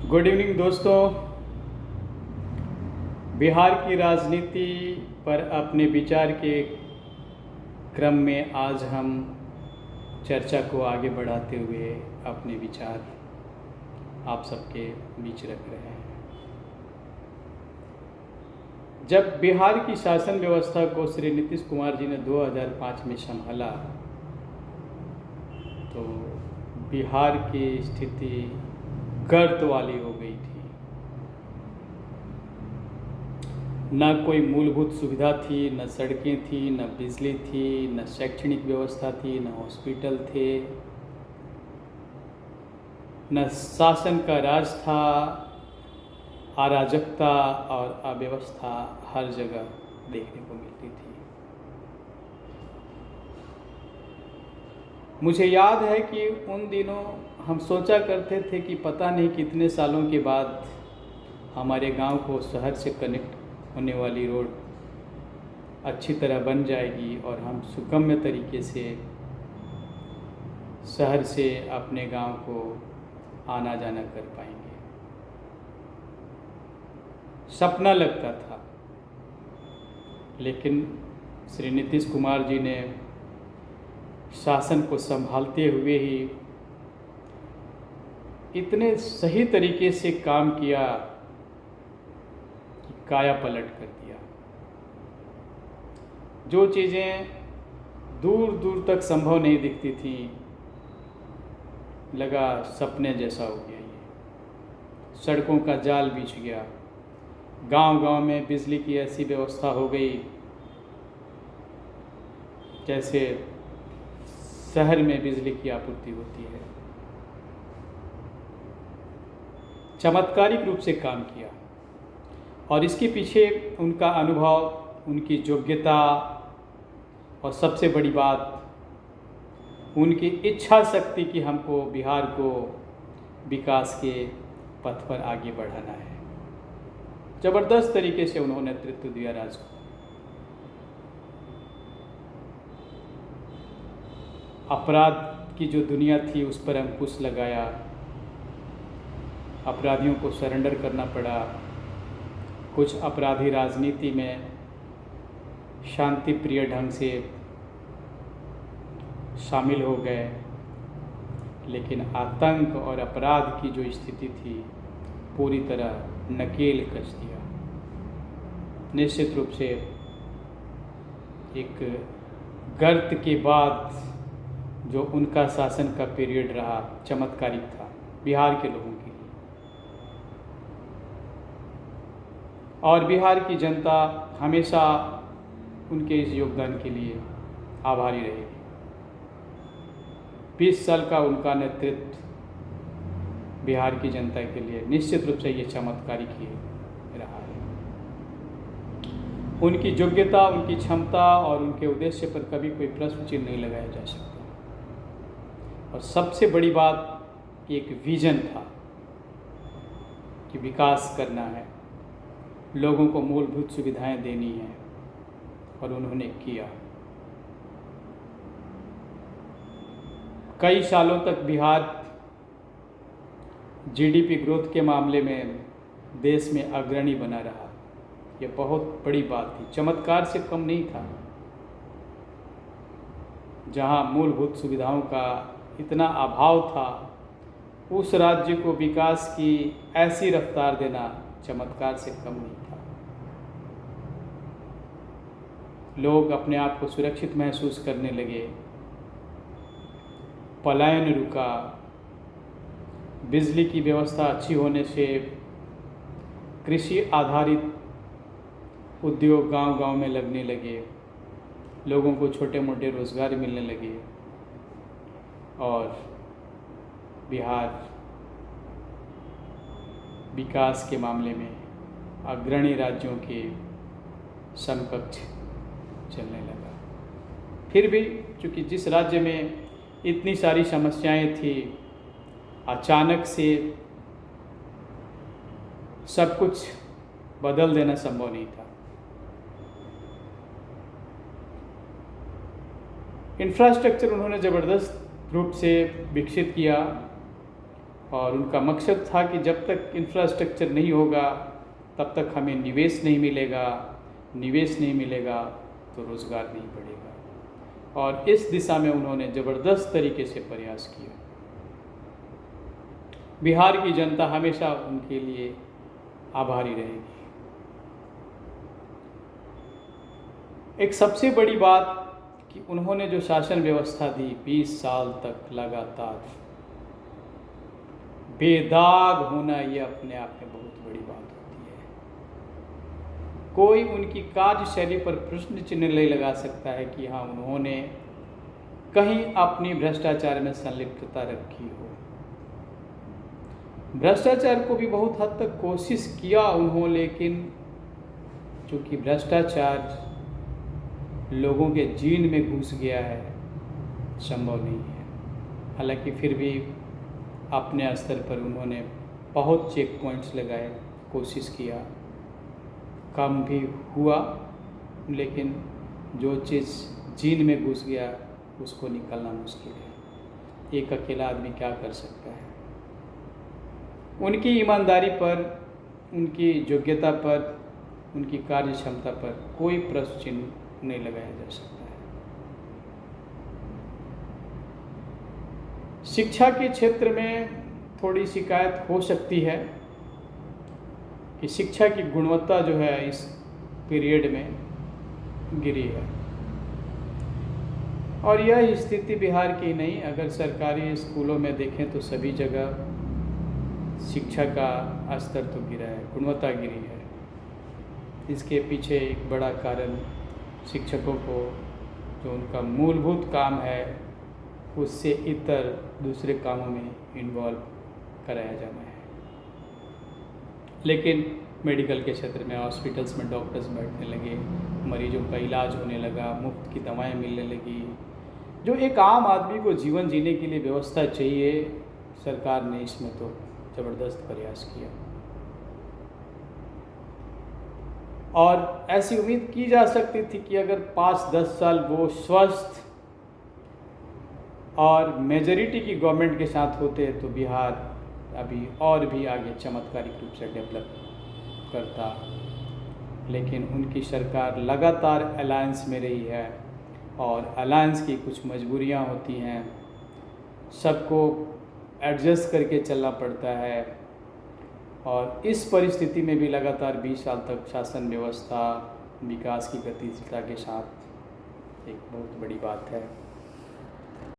Good evening दोस्तों। बिहार की राजनीति पर अपने विचार के क्रम में आज हम चर्चा को आगे बढ़ाते हुए अपने विचार आप सबके बीच रख रहे हैं। जब बिहार की शासन व्यवस्था को श्री नीतीश कुमार जी ने 2005 में संभाला तो बिहार की स्थिति गर्त वाली हो गई थी। न कोई मूलभूत सुविधा थी, न सड़कें थी, न बिजली थी, न शैक्षणिक व्यवस्था थी, न हॉस्पिटल थे, न शासन का राज था। अराजकता और अव्यवस्था हर जगह देखने को मिलती थी। मुझे याद है कि उन दिनों हम सोचा करते थे कि पता नहीं कितने सालों के बाद हमारे गांव को शहर से कनेक्ट होने वाली रोड अच्छी तरह बन जाएगी और हम सुगम्य तरीके से शहर से अपने गांव को आना जाना कर पाएंगे। सपना लगता था, लेकिन श्री नीतीश कुमार जी ने शासन को संभालते हुए ही इतने सही तरीके से काम किया कि काया पलट कर दिया। जो चीज़ें दूर दूर तक संभव नहीं दिखती थी, लगा सपने जैसा हो गया। ये सड़कों का जाल बिछ गया, गांव-गांव में बिजली की ऐसी व्यवस्था हो गई जैसे शहर में बिजली की आपूर्ति होती है। चमत्कारिक रूप से काम किया और इसके पीछे उनका अनुभव, उनकी योग्यता और सबसे बड़ी बात उनकी इच्छा शक्ति कि हमको बिहार को विकास के पथ पर आगे बढ़ाना है। ज़बरदस्त तरीके से उन्होंने नेतृत्व दिया राज्य को। अपराध की जो दुनिया थी उस पर अंकुश लगाया, अपराधियों को सरेंडर करना पड़ा। कुछ अपराधी राजनीति में शांति प्रिय ढंग से शामिल हो गए, लेकिन आतंक और अपराध की जो स्थिति थी पूरी तरह नकेल कस दिया। निश्चित रूप से एक गर्त के बाद जो उनका शासन का पीरियड रहा चमत्कारिक था बिहार के लोगों के लिए, और बिहार की जनता हमेशा उनके इस योगदान के लिए आभारी रहेगी। 20 साल का उनका नेतृत्व बिहार की जनता के लिए निश्चित रूप से ये चमत्कारिक ही रहा है। उनकी योग्यता, उनकी क्षमता और उनके उद्देश्य पर कभी कोई प्रश्न चिन्ह नहीं लगाया जा सकता। और सबसे बड़ी बात एक विजन था कि विकास करना है, लोगों को मूलभूत सुविधाएं देनी है, और उन्होंने किया। कई सालों तक बिहार जीडीपी ग्रोथ के मामले में देश में अग्रणी बना रहा। यह बहुत बड़ी बात थी, चमत्कार से कम नहीं था। जहां मूलभूत सुविधाओं का इतना अभाव था, उस राज्य को विकास की ऐसी रफ्तार देना चमत्कार से कम नहीं था। लोग अपने आप को सुरक्षित महसूस करने लगे, पलायन रुका, बिजली की व्यवस्था अच्छी होने से कृषि आधारित उद्योग गांव-गांव में लगने लगे, लोगों को छोटे मोटे रोजगार मिलने लगे और बिहार विकास के मामले में अग्रणी राज्यों के समकक्ष चलने लगा। फिर भी चूँकि जिस राज्य में इतनी सारी समस्याएं थी, अचानक से सब कुछ बदल देना संभव नहीं था। इंफ्रास्ट्रक्चर उन्होंने ज़बरदस्त रूप से विकसित किया और उनका मकसद था कि जब तक इंफ्रास्ट्रक्चर नहीं होगा तब तक हमें निवेश नहीं मिलेगा, निवेश नहीं मिलेगा तो रोज़गार नहीं बढ़ेगा। और इस दिशा में उन्होंने ज़बरदस्त तरीके से प्रयास किया। बिहार की जनता हमेशा उनके लिए आभारी रहेगी। एक सबसे बड़ी बात कि उन्होंने जो शासन व्यवस्था दी 20 साल तक लगातार बेदाग होना, ये अपने आप में बहुत बड़ी बात होती है। कोई उनकी कार्यशैली पर प्रश्न चिन्ह नहीं लगा सकता है कि हाँ उन्होंने कहीं अपनी भ्रष्टाचार में संलिप्तता रखी हो। भ्रष्टाचार को भी बहुत हद तक कोशिश किया उन्होंने, लेकिन चूँकि भ्रष्टाचार लोगों के जीन में घुस गया है, संभव नहीं है। हालांकि फिर भी अपने स्तर पर उन्होंने बहुत चेक पॉइंट्स लगाए, कोशिश किया, कम भी हुआ, लेकिन जो चीज़ जीन में घुस गया उसको निकालना मुश्किल है। एक अकेला आदमी क्या कर सकता है। उनकी ईमानदारी पर, उनकी योग्यता पर, उनकी कार्य क्षमता पर कोई प्रश्न चिन्ह नहीं लगाया जा सकता है। शिक्षा के क्षेत्र में थोड़ी शिकायत हो सकती है कि शिक्षा की गुणवत्ता जो है इस पीरियड में गिरी है। और यह स्थिति बिहार की नहीं, अगर सरकारी स्कूलों में देखें तो सभी जगह शिक्षा का स्तर तो गिरा है, गुणवत्ता गिरी है। इसके पीछे एक बड़ा कारण शिक्षकों को जो उनका मूलभूत काम है उससे इतर दूसरे कामों में इन्वॉल्व कराया जाना है। लेकिन मेडिकल के क्षेत्र में, हॉस्पिटल्स में डॉक्टर्स बैठने लगे, मरीजों का इलाज होने लगा, मुफ्त की दवाएं मिलने लगी। जो एक आम आदमी को जीवन जीने के लिए व्यवस्था चाहिए, सरकार ने इसमें तो ज़बरदस्त प्रयास किया। और ऐसी उम्मीद की जा सकती थी कि अगर 5-10 साल वो स्वस्थ और मेजॉरिटी की गवर्नमेंट के साथ होते तो बिहार अभी और भी आगे चमत्कारिक रूप से डेवलप करता। लेकिन उनकी सरकार लगातार अलायंस में रही है और अलायंस की कुछ मजबूरियां होती हैं, सबको एडजस्ट करके चलना पड़ता है। और इस परिस्थिति में भी लगातार 20 साल तक शासन व्यवस्था विकास की गतिशीलता के साथ एक बहुत बड़ी बात है।